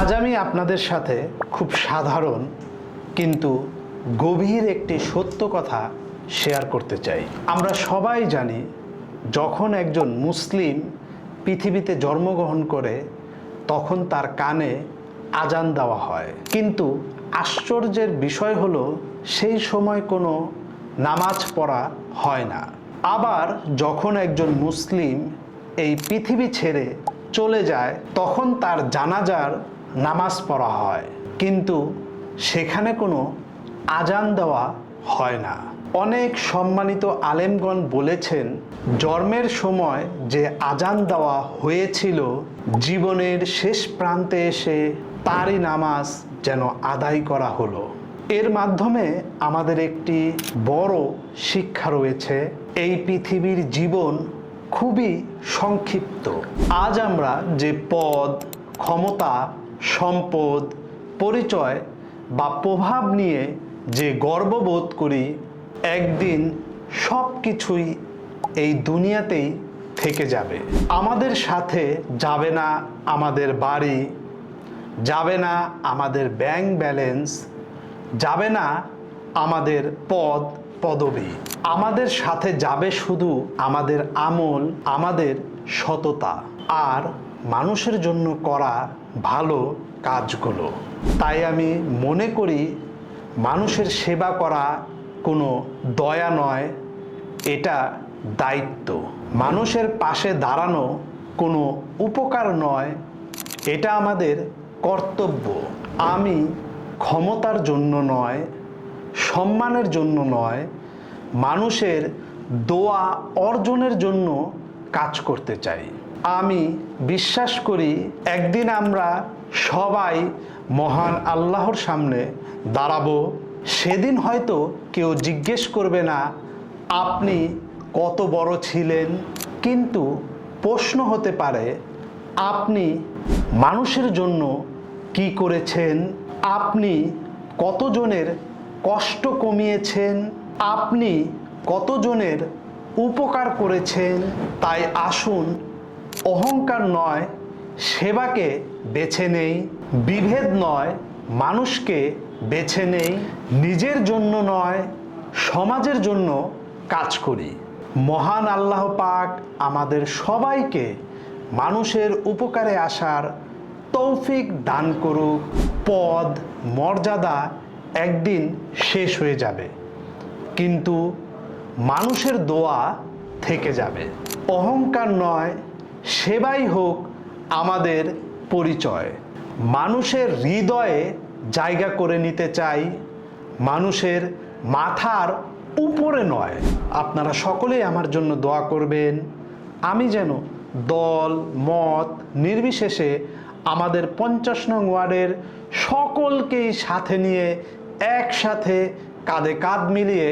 আজ আমি আপনাদের সাথে খুব সাধারণ কিন্তু গভীর একটি সত্য কথা শেয়ার করতে চাই। আমরা সবাই জানি, যখন একজন মুসলিম পৃথিবীতে জন্মগ্রহণ করে তখন তার কানে আজান দেওয়া হয়, কিন্তু আশ্চর্যের বিষয় হলো সেই সময় কোনো নামাজ পড়া হয় না। আবার যখন একজন মুসলিম এই পৃথিবী ছেড়ে চলে যায় তখন তার জানাজার নামাজ পড়া হয়, কিন্তু সেখানে কোনো আজান দেওয়া হয় না। অনেক সম্মানিত আলেমগণ বলেছেন, জন্মের সময় যে আজান দেওয়া হয়েছিল জীবনের শেষ প্রান্তে এসে তারই নামাজ যেন আদায় করা হলো। এর মাধ্যমে আমাদের একটি বড় শিক্ষা রয়েছে, এই পৃথিবীর জীবন খুবই সংক্ষিপ্ত। আজ আমরা যে পদ, ক্ষমতা, সম্পদ, পরিচয় বা প্রভাব নিয়ে যে গর্ববোধ করি, একদিন সব কিছুই এই দুনিয়াতেই থেকে যাবে। আমাদের সাথে যাবে না আমাদের বাড়ি, যাবে না আমাদের ব্যাংক ব্যালেন্স, যাবে না আমাদের পদ পদবি। আমাদের সাথে যাবে শুধু আমাদের আমল, আমাদের সততা আর মানুষের জন্য করা ভালো কাজগুলো। তাই আমি মনে করি মানুষের সেবা করা কোনো দয়া নয়, এটা দায়িত্ব। মানুষের পাশে দাঁড়ানো কোনো উপকার নয়, এটা আমাদের কর্তব্য। আমি ক্ষমতার জন্য নয়, সম্মানের জন্য নয়, মানুষের দোয়া অর্জনের জন্য কাজ করতে চাই। আমি বিশ্বাস করি একদিন আমরা সবাই মহান আল্লাহর সামনে দাঁড়াবো। সেদিন হয়তো কেউ জিজ্ঞেস করবে না আপনি কত বড় ছিলেন, কিন্তু প্রশ্ন হতে পারে আপনি মানুষের জন্য কি করেছেন, আপনি কতজনের কষ্ট কমিয়েছেন, আপনি কতজনের উপকার করেছেন। তাই আসুন অহংকার নয়, সেবাকে বেছে নেই, বিভেদ নয়, মানুষকে বেছে নেই, নিজের জন্য নয়, সমাজের জন্য কাজ করি। মহান আল্লাহ পাক আমাদের সবাইকে মানুষের উপকারে আসার তৌফিক দান করুক। পদ, মর্যাদা একদিন শেষ হয়ে যাবে, কিন্তু মানুষের দোয়া থেকে যাবে। অহংকার নয়, সেবাই হোক আমাদের পরিচয়। মানুষের হৃদয়ে জায়গা করে নিতে চাই, মানুষের মাথার উপরে নয়। আপনারা সকলেই আমার জন্য দোয়া করবেন, আমি যেন দল মত নির্বিশেষে আমাদের 50 নং ওয়ার্ডের সকলকেই সাথে নিয়ে একসাথে কাঁধে কাঁধ মিলিয়ে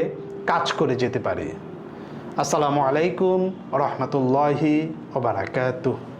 কাজ করে যেতে পারি। আসসালামু আলাইকুম ওয়া রাহমাতুল্লাহি ওয়া বারাকাতুহু।